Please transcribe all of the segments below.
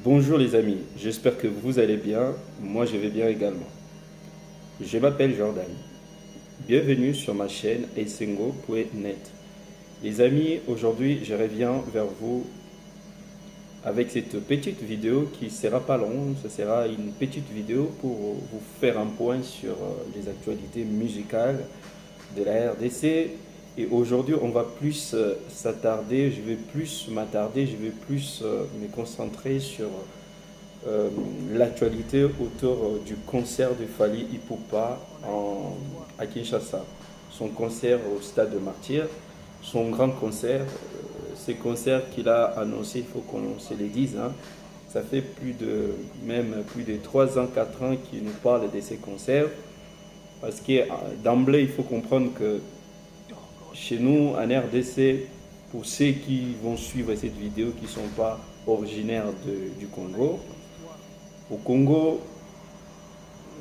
Bonjour les amis, j'espère que vous allez bien, moi je vais bien également. Je m'appelle Jordan, bienvenue sur ma chaîne essengo.net. Les amis, aujourd'hui je reviens vers vous avec cette petite vidéo qui sera pas longue, ce sera une petite vidéo pour vous faire un point sur les actualités musicales de la RDC. Et aujourd'hui, on va plus s'attarder, je vais plus me concentrer sur l'actualité autour du concert de Fally Ipupa à Kinshasa. Son concert au Stade de Martyrs, son grand concert, ces concerts qu'il a annoncé, il faut qu'on se les dise, hein. Ça fait plus de 3 ans, 4 ans qu'il nous parle de ces concerts. Parce que d'emblée, il faut comprendre que chez nous, en RDC, pour ceux qui vont suivre cette vidéo qui ne sont pas originaires du Congo, au Congo,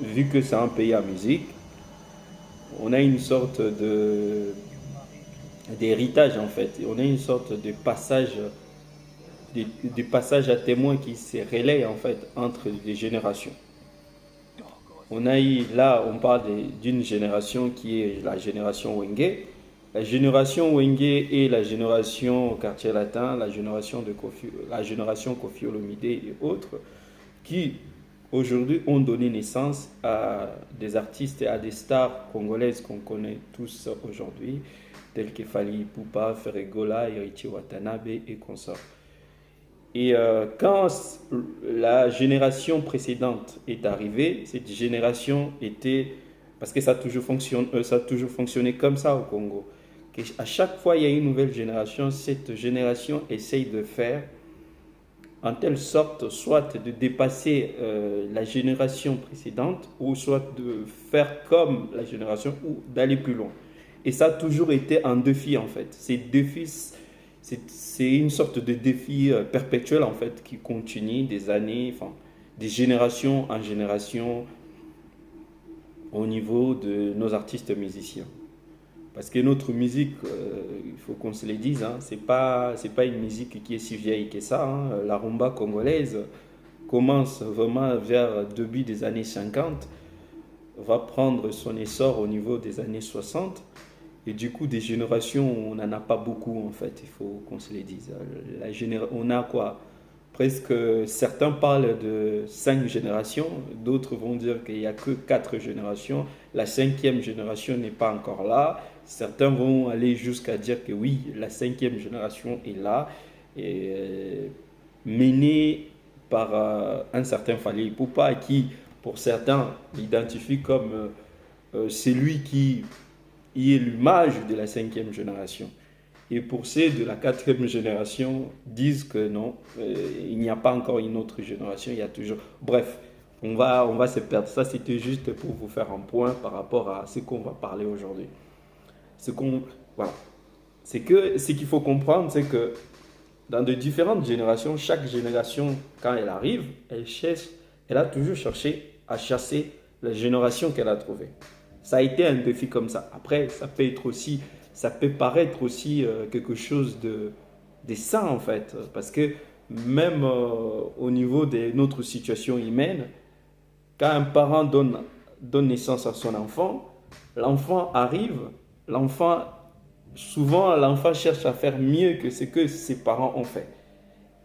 vu que c'est un pays à musique, on a une sorte d'héritage en fait. On a une sorte de passage à témoin qui se relaie en fait entre les générations. On a eu, là, on parle d'une génération qui est la génération Wenge. La génération Wenge et la génération Quartier Latin, la génération Koffi Olomide et autres, qui aujourd'hui ont donné naissance à des artistes et à des stars congolaises qu'on connaît tous aujourd'hui, tels que Fally Ipupa, Ferregola, Irichi Watanabe et consorts. Et quand la génération précédente est arrivée, cette génération était, parce que ça a toujours fonctionné comme ça au Congo, à chaque fois il y a une nouvelle génération, cette génération essaye de faire en telle sorte soit de dépasser la génération précédente ou soit de faire comme la génération ou d'aller plus loin. Et ça a toujours été un défi en fait. Ces défis, c'est une sorte de défi perpétuel en fait qui continue des années, enfin des générations en génération au niveau de nos artistes musiciens. Parce que notre musique, il faut qu'on se le dise, hein, c'est pas une musique qui est si vieille que ça, hein. La rumba congolaise commence vraiment vers début des années 50, va prendre son essor au niveau des années 60. Et du coup, des générations, on n'en a pas beaucoup en fait, il faut qu'on se le dise. On a quoi? Presque, certains parlent de 5 générations, d'autres vont dire qu'il n'y a que 4 générations. La cinquième génération n'est pas encore là. Certains vont aller jusqu'à dire que oui, la cinquième génération est là, et, menée par un certain Fally Ipupa qui, pour certains, l'identifie comme celui qui est l'image de la cinquième génération. Et pour ceux de la quatrième génération, disent que non, il n'y a pas encore une autre génération, il y a toujours... Bref, on va se perdre. Ça, c'était juste pour vous faire un point par rapport à ce qu'on va parler aujourd'hui. Voilà. Ce qu'il faut comprendre, c'est que dans de différentes générations, chaque génération, quand elle arrive, elle a toujours cherché à chasser la génération qu'elle a trouvée. Ça a été un défi comme ça. Après, ça peut paraître aussi quelque chose de sain en fait, parce que même au niveau de notre situation humaine, quand un parent donne naissance à son enfant, l'enfant arrive, l'enfant, souvent l'enfant cherche à faire mieux que ce que ses parents ont fait.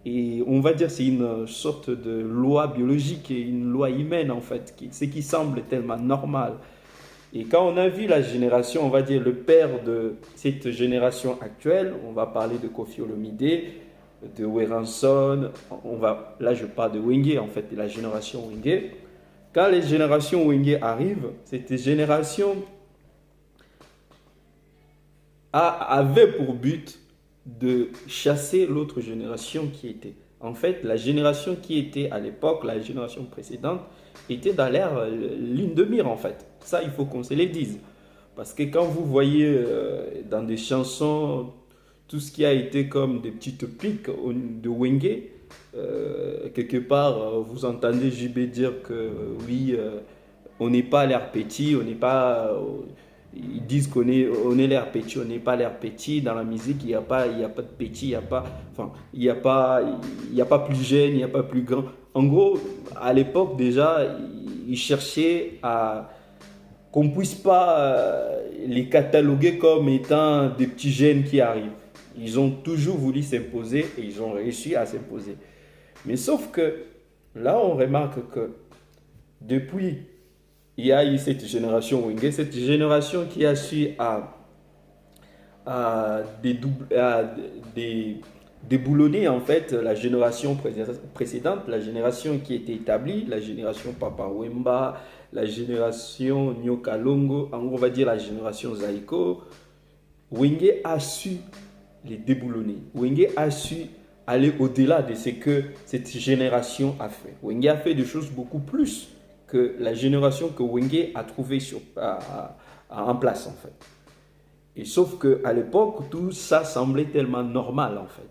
Et on va dire que c'est une sorte de loi biologique et une loi humaine en fait, ce qui semble tellement normal. Et quand on a vu la génération, on va dire le père de cette génération actuelle, on va parler de Koffi Olomide, de Weranson, là je parle de Wenge en fait, de la génération Wenge. Quand les générations Wenge arrivent, cette génération avait pour but de chasser l'autre génération qui était. En fait, la génération qui était à l'époque, la génération précédente, était dans l'air ligne de mire en fait. Ça, il faut qu'on se le dise. Parce que quand vous voyez dans des chansons tout ce qui a été comme des petites piques de Wenge, quelque part, vous entendez JB dire que oui, on n'est pas à l'air petit, on n'est pas... Ils disent qu'on est l'air petit, on n'est pas l'air petit. Dans la musique, il y a pas de petit, il n'y a pas, enfin, il y a pas plus jeune, il n'y a pas plus grand. En gros, à l'époque déjà, ils cherchaient à qu'on ne puisse pas les cataloguer comme étant des petits jeunes qui arrivent. Ils ont toujours voulu s'imposer et ils ont réussi à s'imposer. Mais sauf que là, on remarque que depuis, il y a eu cette génération Wenge, cette génération qui a su à déboulonner en fait la génération précédente, la génération qui était établie, la génération Papa Wemba, la génération Nyokalongo, on va dire la génération Zaiko. Wenge a su les déboulonner. Wenge a su aller au-delà de ce que cette génération a fait. Wenge a fait des choses beaucoup plus que la génération que Wenge a trouvé en place en fait. Et sauf qu'à l'époque, tout ça semblait tellement normal en fait.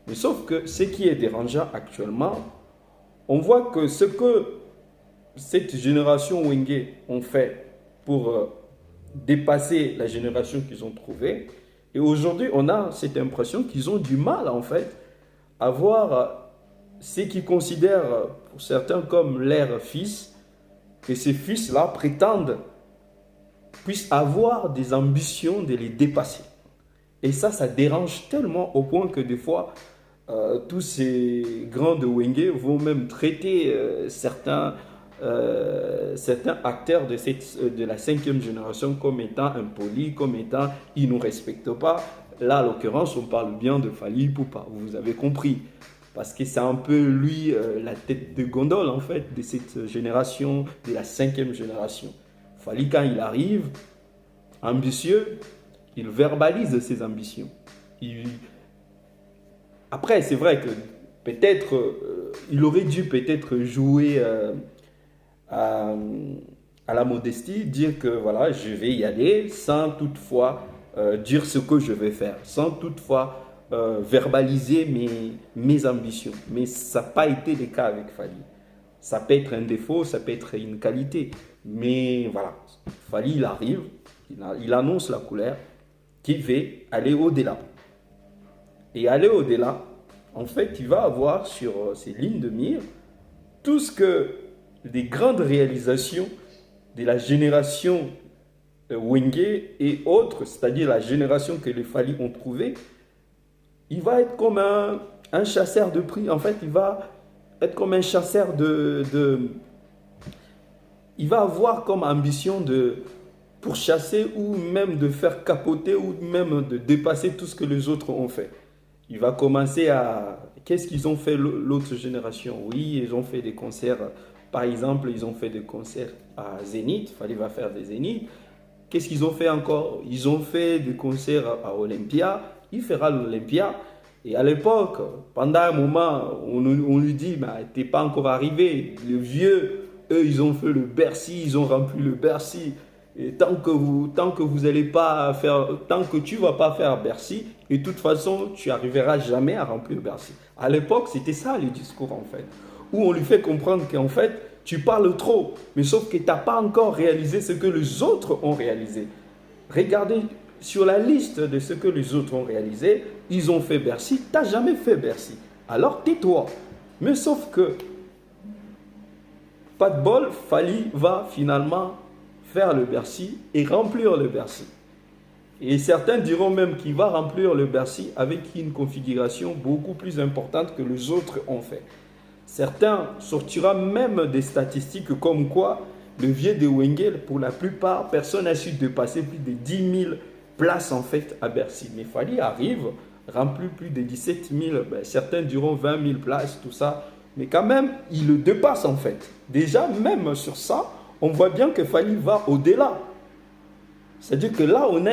Mais sauf que ce qui est dérangeant actuellement, on voit que ce que cette génération Wenge ont fait pour dépasser la génération qu'ils ont trouvée, et aujourd'hui on a cette impression qu'ils ont du mal en fait à voir ce qu'ils considèrent pour certains comme leur fils, que ces fils-là prétendent puissent avoir des ambitions de les dépasser. Et ça dérange tellement au point que des fois, tous ces grands de Wenge vont même traiter certains acteurs de la 5e génération comme étant impolis, comme étant ils ne nous respectent pas. Là, en l'occurrence, on parle bien de Fally Ipupa, vous avez compris. Parce que c'est un peu lui la tête de gondole en fait de cette génération, de la 5e génération. Fally, quand il arrive, ambitieux, il verbalise ses ambitions. Après, c'est vrai que peut-être, il aurait dû peut-être jouer à la modestie, dire que voilà, je vais y aller sans toutefois dire ce que je vais faire, sans toutefois verbaliser mes ambitions. Mais ça n'a pas été le cas avec Fally. Ça peut être un défaut, ça peut être une qualité. Mais voilà, Fally, il arrive, il annonce la couleur qu'il veut aller au-delà. Et aller au-delà, en fait, il va avoir sur ses lignes de mire tout ce que les grandes réalisations de la génération Wenge et autres, c'est-à-dire la génération que les Fally ont trouvée, il va être comme un chasseur de prix. En fait, il va être comme un chasseur il va avoir comme ambition de pourchasser ou même de faire capoter ou même de dépasser tout ce que les autres ont fait. Il va commencer à... Qu'est-ce qu'ils ont fait l'autre génération? Oui, ils ont fait des concerts. Par exemple, ils ont fait des concerts à Zénith. Fally va faire des Zénith. Qu'est-ce qu'ils ont fait encore? Ils ont fait des concerts à Olympia. Il fera l'Olympia. Et à l'époque, pendant un moment, on lui dit, t'es pas encore arrivé. Les vieux, eux, ils ont fait le Bercy, ils ont rempli le Bercy. Et tant que vous allez pas faire, tant que tu vas pas faire Bercy, et de toute façon, tu arriveras jamais à remplir Bercy. À l'époque, c'était ça le discours en fait, où on lui fait comprendre qu'en fait, tu parles trop, mais sauf que tu n'as pas encore réalisé ce que les autres ont réalisé. Regardez sur la liste de ce que les autres ont réalisé, ils ont fait Bercy, tu n'as jamais fait Bercy. Alors tais-toi. Mais sauf que, pas de bol, Fally va finalement faire le Bercy et remplir le Bercy. Et certains diront même qu'il va remplir le Bercy avec une configuration beaucoup plus importante que les autres ont fait. Certains sortiront même des statistiques comme quoi le vieux de Wenge, pour la plupart, personne n'a su dépasser plus de 10 000 places en fait à Bercy. Mais Fally arrive, remplit plus de 17 000, certains diront 20 000 places, tout ça. Mais quand même, il le dépasse en fait. Déjà, même sur ça, on voit bien que Fally va au-delà. C'est-à-dire que là, on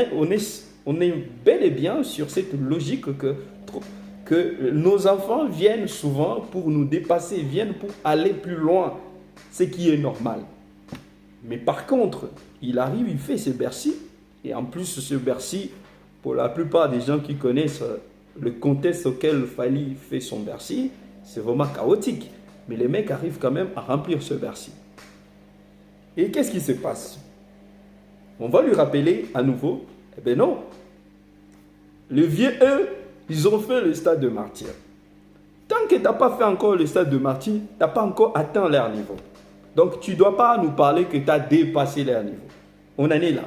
est bel et bien sur cette logique que nos enfants viennent souvent pour nous dépasser, viennent pour aller plus loin, ce qui est normal. Mais par contre, il arrive, il fait ce Bercy, et en plus ce Bercy, pour la plupart des gens qui connaissent le contexte auquel Fally fait son Bercy, c'est vraiment chaotique. Mais les mecs arrivent quand même à remplir ce Bercy. Et qu'est-ce qui se passe? On va lui rappeler à nouveau, eh bien non. Les vieux, eux, ils ont fait le stade de martyr. Tant que tu n'as pas fait encore le stade de martyr, tu n'as pas encore atteint leur niveau. Donc, tu ne dois pas nous parler que tu as dépassé leur niveau. On en est là.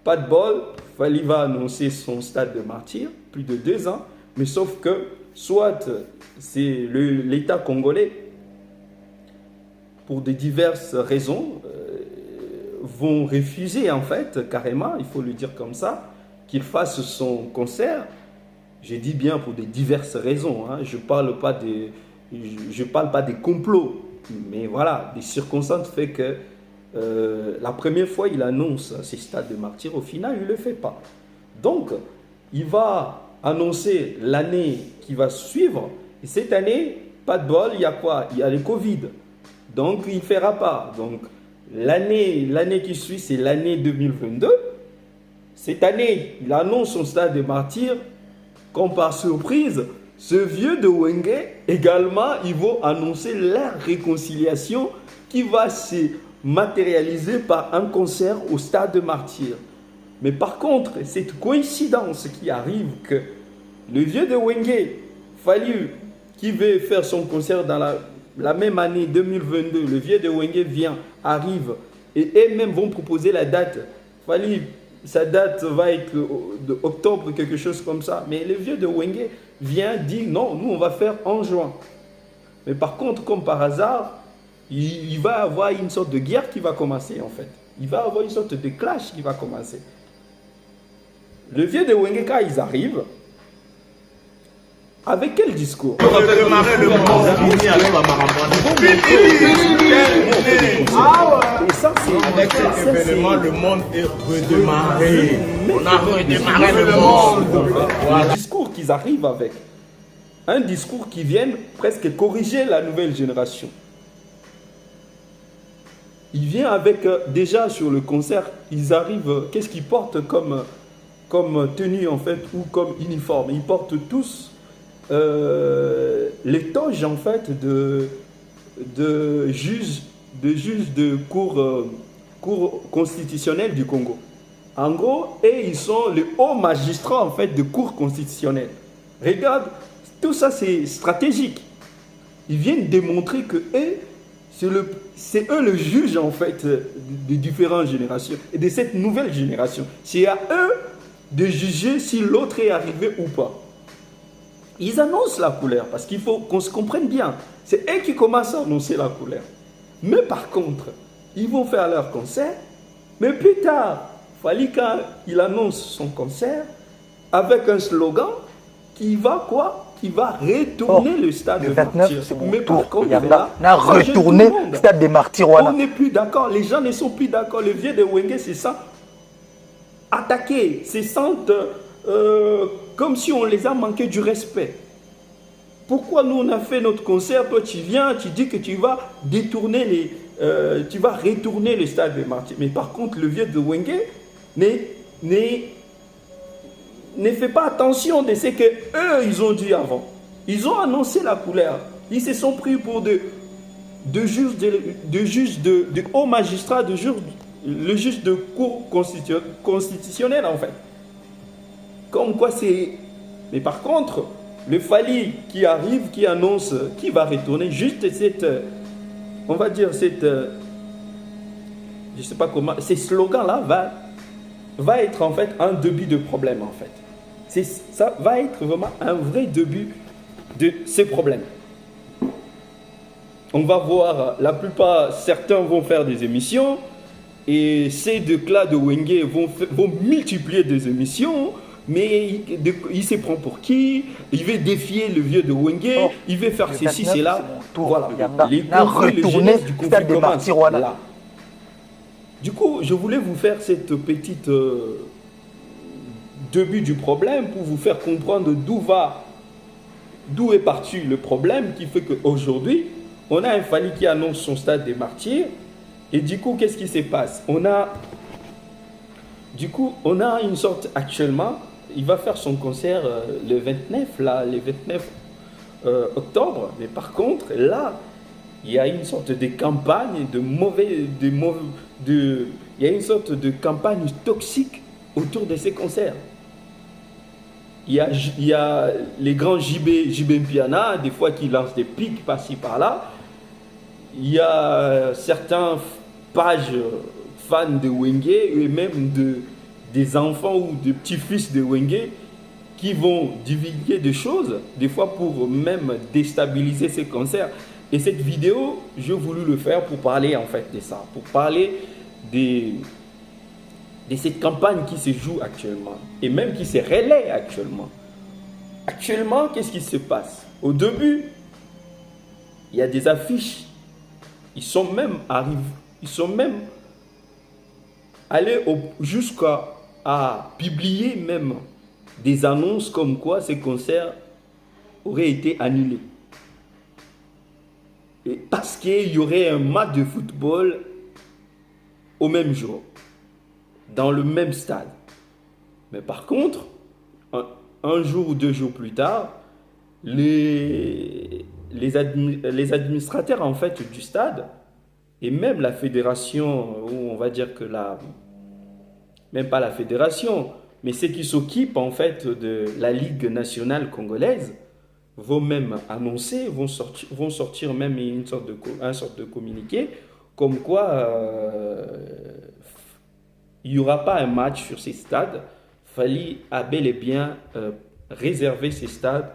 Pas de bol, Fally va annoncer son stade de martyr, plus de 2 ans, mais sauf que, soit c'est l'État congolais, pour de diverses raisons, vont refuser en fait, carrément, il faut le dire comme ça, qu'il fasse son concert. Je dis bien pour de diverses raisons, hein. Je parle pas des complots, mais voilà, des circonstances fait que la première fois il annonce ses stades de martyr, au final il ne le fait pas. Donc, il va annoncer l'année qui va suivre, et cette année, pas de bol, il y a quoi? Il y a le Covid, donc il ne fera pas. Donc, l'année qui suit, c'est l'année 2022. Cette année, il annonce son stade de martyr. Comme par surprise, ce vieux de Wenge, également, ils vont annoncer leur réconciliation qui va se matérialiser par un concert au stade de martyr. Mais par contre, cette coïncidence qui arrive que le vieux de Wenge, Fally, qui veut faire son concert dans la même année 2022, le vieux de Wenge arrive et eux-mêmes vont proposer la date. Fally, sa date va être de octobre, quelque chose comme ça. Mais le vieux de Wenge vient dire non, nous on va faire en juin. Mais par contre, comme par hasard, il va y avoir une sorte de guerre qui va commencer en fait. Il va y avoir une sorte de clash qui va commencer. Le vieux de Wenge, quand ils arrivent, avec quel discours? On va démarrer le monde. Et ça, c'est avec cet événement, le monde est redémarré. On a redémarré le monde. Voilà. Le discours qu'ils arrivent avec, un discours qui vient presque corriger la nouvelle génération. Il vient avec, déjà sur le concert, ils arrivent, qu'est-ce qu'ils portent comme tenue en fait, ou comme uniforme? Ils portent tous les toges en fait de juges de cour constitutionnelle du Congo. En gros, et ils sont les hauts magistrats en fait de cour constitutionnelle. Regarde, tout ça c'est stratégique. Ils viennent démontrer que c'est eux le juge en fait des différentes générations et de cette nouvelle génération. C'est à eux de juger si l'autre est arrivé ou pas. Ils annoncent la couleur parce qu'il faut qu'on se comprenne bien. C'est eux qui commencent à annoncer la couleur. Mais par contre, ils vont faire leur concert. Mais plus tard, Fally, quand il annonce son concert avec un slogan qui va quoi? Qui va retourner le stade le de 29, martyrs. c'est bon. Mais par contre, on a retourné le stade des martyrs. On n'est plus d'accord. Les gens ne sont plus d'accord. Le vieux de Wenge se sent attaqué, se sentent comme si on les a manqué du respect. Pourquoi nous on a fait notre concert, toi tu viens, tu dis que tu vas détourner tu vas retourner le stade des martyrs. Mais par contre, le vieux de Wenge ne fait pas attention de ce que eux ils ont dit avant. Ils ont annoncé la couleur. Ils se sont pris pour de juges de hauts magistrats, le juge de cour constitutionnelle en fait. Comme quoi c'est... Mais par contre, le Fally qui arrive, qui annonce, qui va retourner, juste cette... On va dire cette... je sais pas comment... Ces slogans-là va être en fait un début de problème en fait. Ça va être vraiment un vrai début de ces problèmes. On va voir, la plupart, certains vont faire des émissions et ces deux-là de Wenge vont multiplier des émissions. Mais il se prend pour qui? Il veut défier le vieux de Wenge, il veut faire ceci, cela. Voilà. Les conflits du conflit commencent là. Du coup, je voulais vous faire cette petite début du problème pour vous faire comprendre d'où est parti le problème qui fait qu'aujourd'hui, on a un Fally qui annonce son stade des martyrs. Et du coup, qu'est-ce qui se passe? On a une sorte actuellement. Il va faire son concert le 29 octobre. Mais par contre, là, il y a une sorte de campagne il y a une sorte de campagne toxique autour de ces concerts. Il y a les grands JB Mpiana, des fois qui lancent des pics par-ci par-là. Il y a certains pages fans de Wenge et même des enfants ou des petits-fils de Wenge qui vont divulguer des choses, des fois pour même déstabiliser ces concerts. Et cette vidéo, j'ai voulu le faire pour parler en fait de ça, pour parler de cette campagne qui se joue actuellement et même qui se relaie actuellement. Actuellement, qu'est-ce qui se passe? Au début, il y a des affiches. Ils sont même allés jusqu'à publier même des annonces comme quoi ces concerts auraient été annulés. Et parce qu'il y aurait un match de football au même jour, dans le même stade. Mais par contre, un jour ou 2 jours plus tard, les administrateurs en fait du stade et même la fédération, ou on va dire que même pas la fédération, mais ceux qui s'occupent en fait de la Ligue nationale congolaise vont même annoncer, vont sortir même un sorte de communiqué comme quoi il n'y aura pas un match sur ces stades. Fally a bel et bien réservé ces stades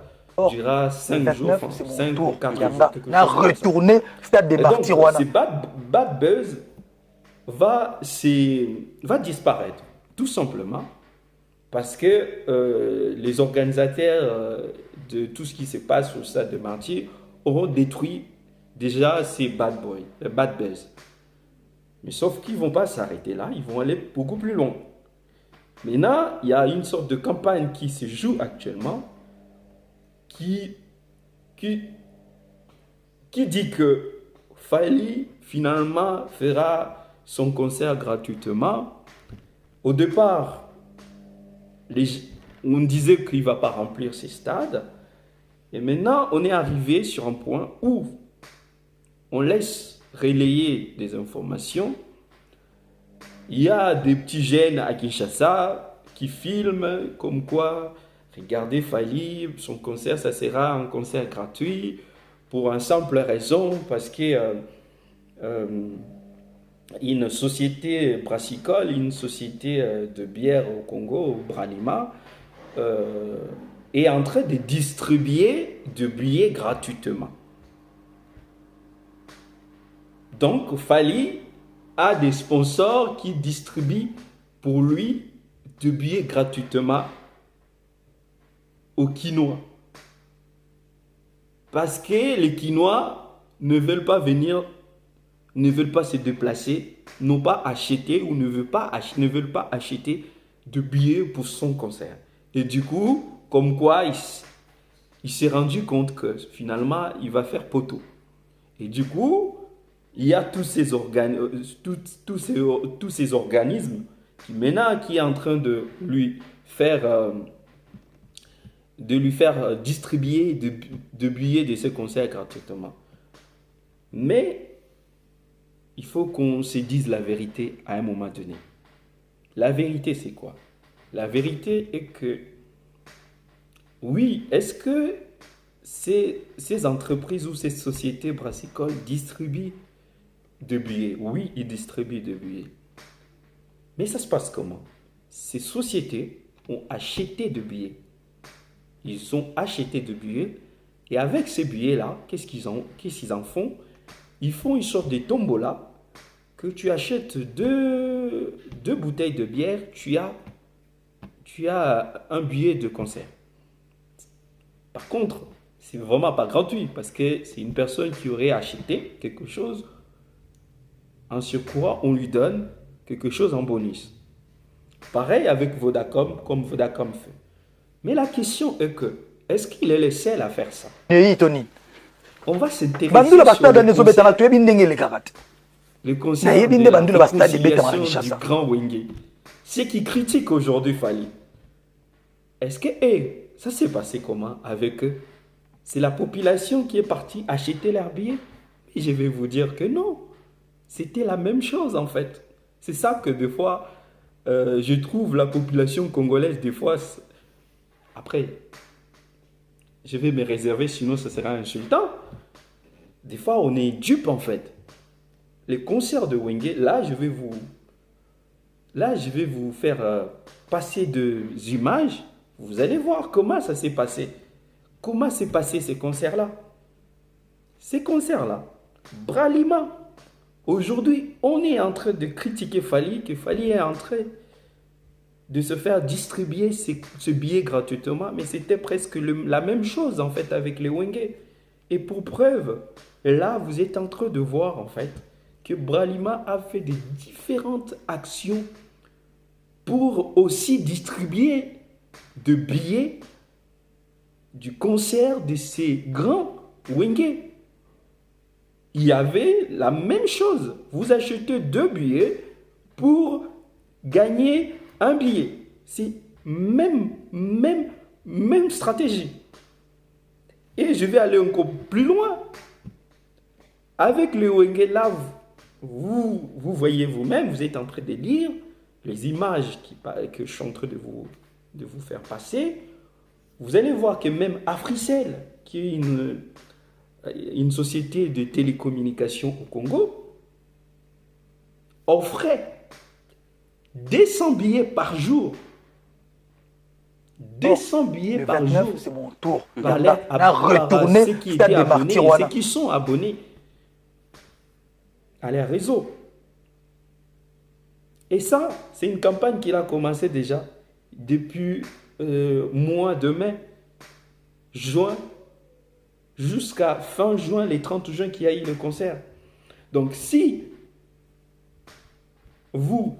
durant 5 jours, 5 ou 4 jours. On a retourné stade des Martyrs. Ce Bad Buzz va disparaître, tout simplement, parce que les organisateurs de tout ce qui se passe au stade de Martyrs auront détruit déjà ces Bad Buzz. Mais sauf qu'ils ne vont pas s'arrêter là, ils vont aller beaucoup plus loin. Maintenant, il y a une sorte de campagne qui se joue actuellement qui dit que Fally finalement fera son concert gratuitement. Au départ, on disait qu'il ne va pas remplir ses stades. Et maintenant, on est arrivé sur un point où on laisse relayer des informations. Il y a des petits jeunes à Kinshasa qui filment comme quoi, regardez Fally, son concert, ça sera un concert gratuit pour une simple raison, parce que une société brassicole, une société de bière au Congo, Bralima, est en train de distribuer des billets gratuitement. Donc, Fally a des sponsors qui distribuent pour lui des billets gratuitement aux Quinois. Parce que les Quinois ne veulent pas venir, ne veulent pas se déplacer, n'ont pas acheté ou ne veulent pas acheter de billets pour son concert. Et du coup, comme quoi, il s'est rendu compte que finalement, il va faire poteau. Et du coup, il y a tous ces organismes qui maintenant qui est en train de lui faire distribuer de billets de ce concert gratuitement. Mais il faut qu'on se dise la vérité à un moment donné. La vérité, c'est quoi? La vérité est que, oui, est-ce que ces entreprises ou ces sociétés brassicoles distribuent de billets? Oui, ils distribuent de billets. Mais ça se passe comment? Ces sociétés ont acheté de billets. Ils ont acheté de billets et avec ces billets-là, qu'est-ce qu'ils en font? Ils font une sorte de tombola que tu achètes deux bouteilles de bière, tu as un billet de concert. Par contre, c'est vraiment pas gratuit parce que c'est une personne qui aurait acheté quelque chose. En surcroît, on lui donne quelque chose en bonus. Pareil avec Vodacom, comme Vodacom fait. Mais la question est que, est-ce qu'il est le seul à faire ça? On va s'intéresser sur le concert de la conciliation du grand Wenge. Ceux qui critiquent aujourd'hui Fally, est-ce que ça s'est passé comment avec eux? C'est la population qui est partie acheter leurs billets? Et je vais vous dire que non. C'était la même chose en fait. C'est ça que des fois, je trouve la population congolaise, des fois, après, je vais me réserver, sinon ce sera insultant. Des fois, on est dupe en fait. Les concerts de Wenge, là, je vais vous faire passer des images. Vous allez voir comment ça s'est passé. Comment s'est passé ces concerts-là? Ces concerts-là, Bralima. Aujourd'hui, on est en train de critiquer Fally, que Fally est en train de se faire distribuer ce billet gratuitement, mais c'était presque la même chose en fait avec les Wenge. Et pour preuve, là, vous êtes en train de voir en fait que Bralima a fait des différentes actions pour aussi distribuer de billets du concert de ces grands Wenge. Il y avait la même chose. Vous achetez 2 billets pour gagner un billet. C'est même stratégie. Et je vais aller encore plus loin. Avec le Wenge là, vous voyez vous-même, vous êtes en train de lire les images que je suis en train de vous faire passer. Vous allez voir que même Africell, qui est une société de télécommunications au Congo, offrait 200 billets par jour. 200 billets par jour. C'est mon tour. Par ceux qui étaient abonnés et ceux qui sont abonnés à leur réseau. Et ça, c'est une campagne qu'il a commencé déjà depuis mois de mai, juin, jusqu'à fin juin, les 30 juin qu'il y a eu le concert. Donc si vous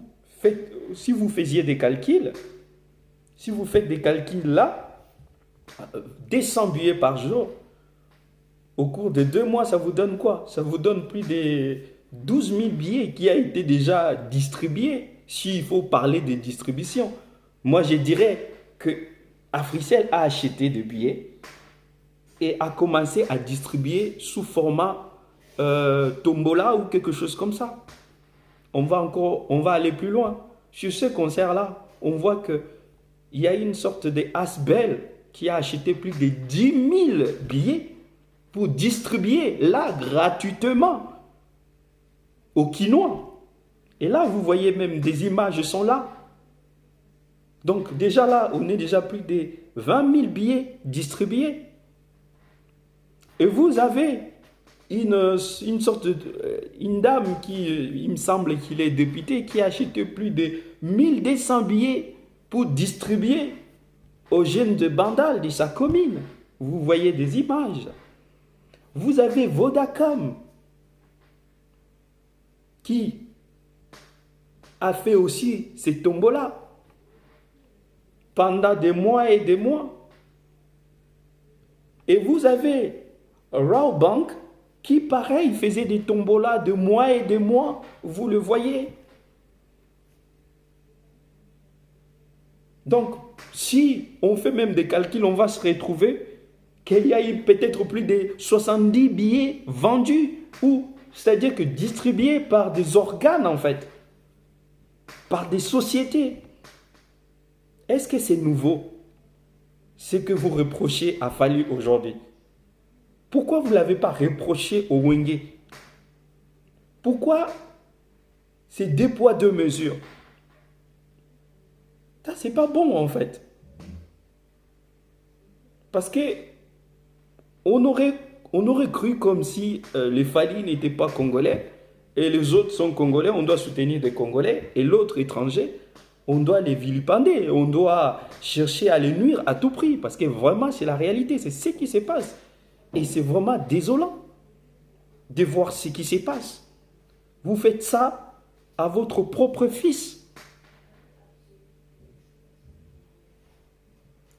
faisiez des calculs, si vous faites des calculs là, 200 billets par jour, au cours de 2 mois, ça vous donne quoi? Ça vous donne plus de 12 000 billets qui a été déjà distribués, s'il faut parler de distribution. Moi, je dirais que Africell a acheté des billets et a commencé à distribuer sous format tombola ou quelque chose comme ça. On va aller plus loin. Sur ce concert-là, on voit qu'il y a une sorte de Asbel qui a acheté plus de 10 000 billets pour distribuer là gratuitement aux Quinois. Et là, vous voyez même des images sont là. Donc déjà là, on est déjà plus de 20 000 billets distribués. Et vous avez une dame qui, il me semble qu'il est député, qui a acheté plus de 1200 billets pour distribuer aux jeunes de Bandal, de sa commune. Vous voyez des images. Vous avez Vodacom qui a fait aussi ces tombolas pendant des mois et des mois. Et vous avez Rawbank qui, pareil, faisait des tombolas de mois et des mois. Vous le voyez. Donc, si on fait même des calculs, on va se retrouver qu'il y a eu peut-être plus de 70 billets vendus, ou c'est-à-dire que distribués par des organes, en fait, par des sociétés. Est-ce que c'est nouveau, ce que vous reprochez à Fally aujourd'hui? Pourquoi vous ne l'avez pas reproché au Wenge? Pourquoi c'est 2 poids 2 mesures? Ça, c'est pas bon, en fait. Parce que on aurait cru comme si les Fally n'étaient pas congolais et les autres sont congolais, on doit soutenir des Congolais, et l'autre étranger, on doit les vilipender, on doit chercher à les nuire à tout prix, parce que vraiment c'est la réalité, c'est ce qui se passe. Et c'est vraiment désolant de voir ce qui se passe. Vous faites ça à votre propre fils.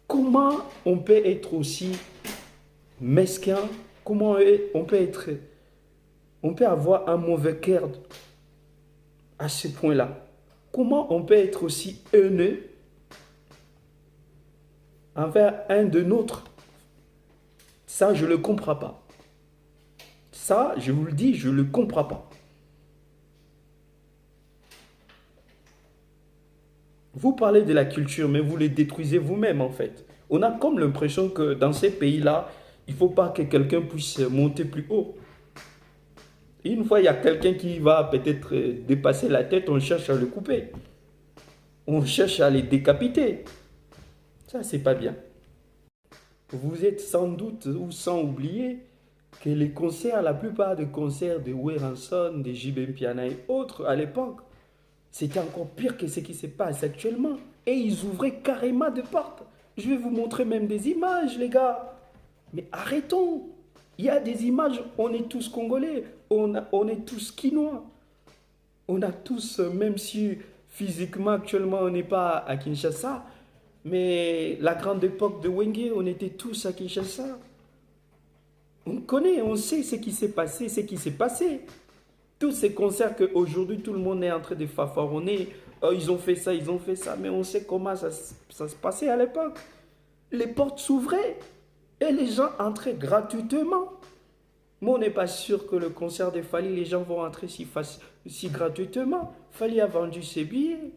Comment on peut être aussi mesquin? Comment on peut avoir un mauvais cœur à ce point-là? Comment on peut être aussi haineux envers un de nôtres? Ça, je ne le comprends pas. Ça, je vous le dis, je ne le comprends pas. Vous parlez de la culture, mais vous les détruisez vous-même en fait. On a comme l'impression que dans ces pays-là, il ne faut pas que quelqu'un puisse monter plus haut. Et une fois, il y a quelqu'un qui va peut-être dépasser la tête, on cherche à le couper. On cherche à les décapiter. Ça, c'est pas bien. Vous êtes sans doute ou sans oublier que les concerts, la plupart des concerts de Werenson, de JB Mpiana et autres à l'époque, c'était encore pire que ce qui se passe actuellement. Et ils ouvraient carrément des portes. Je vais vous montrer même des images, les gars. Mais arrêtons. Il y a des images, on est tous Congolais, on est tous Quinois. On a tous, même si physiquement actuellement on n'est pas à Kinshasa, mais la grande époque de Wenge, on était tous à Kinshasa. On connaît, on sait ce qui s'est passé, ce qui s'est passé. Tous ces concerts qu'aujourd'hui tout le monde est en train de fanfaronner, oh, ils ont fait ça, mais on sait comment ça se passait à l'époque. Les portes s'ouvraient et les gens entraient gratuitement. Mais on n'est pas sûr que le concert de Fally, les gens vont entrer si gratuitement. Fally a vendu ses billets.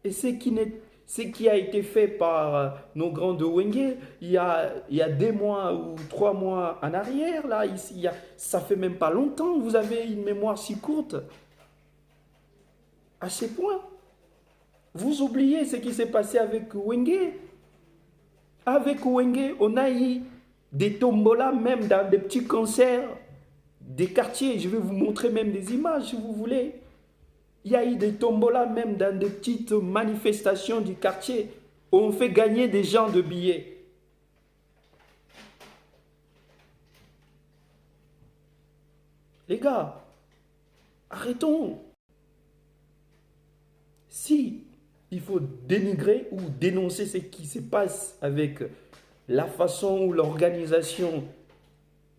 Et ce qui a été fait par nos grands de Wenge, il y a 2 mois ou 3 mois en arrière, là, ici, ça fait même pas longtemps, vous avez une mémoire si courte. À ce point. Vous oubliez ce qui s'est passé avec Wenge. Avec Wenge, on a eu des tombolas même dans des petits concerts, des quartiers. Je vais vous montrer même des images si vous voulez. Il y a eu des tombolas même dans des petites manifestations du quartier où on fait gagner des gens de billets. Les gars, arrêtons. Si il faut dénigrer ou dénoncer ce qui se passe avec la façon ou l'organisation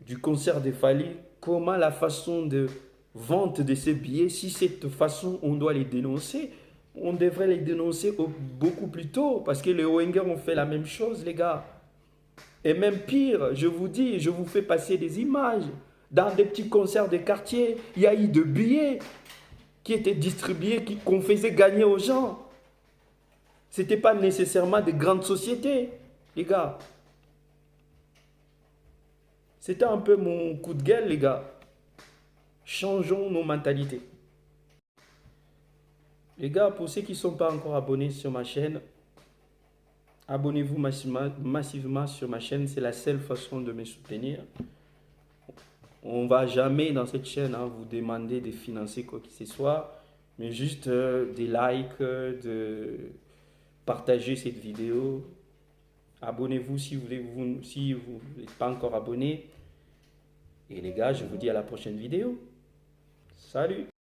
du concert de Fally, comment la façon de vente de ces billets, si cette façon on doit les dénoncer, on devrait les dénoncer beaucoup plus tôt, parce que les Wenger ont fait la même chose, les gars. Et même pire, je vous dis, je vous fais passer des images. Dans des petits concerts de quartier, il y a eu de billets qui étaient distribués, qu'on faisait gagner aux gens. Ce n'était pas nécessairement des grandes sociétés, les gars. C'était un peu mon coup de gueule, les gars. Changeons nos mentalités. Les gars, pour ceux qui ne sont pas encore abonnés sur ma chaîne, abonnez-vous massivement sur ma chaîne. C'est la seule façon de me soutenir. On ne va jamais dans cette chaîne vous demander de financer quoi que ce soit, mais juste des likes, de partager cette vidéo. Abonnez-vous si vous n'êtes pas encore abonné. Et les gars, je vous dis à la prochaine vidéo. Salut!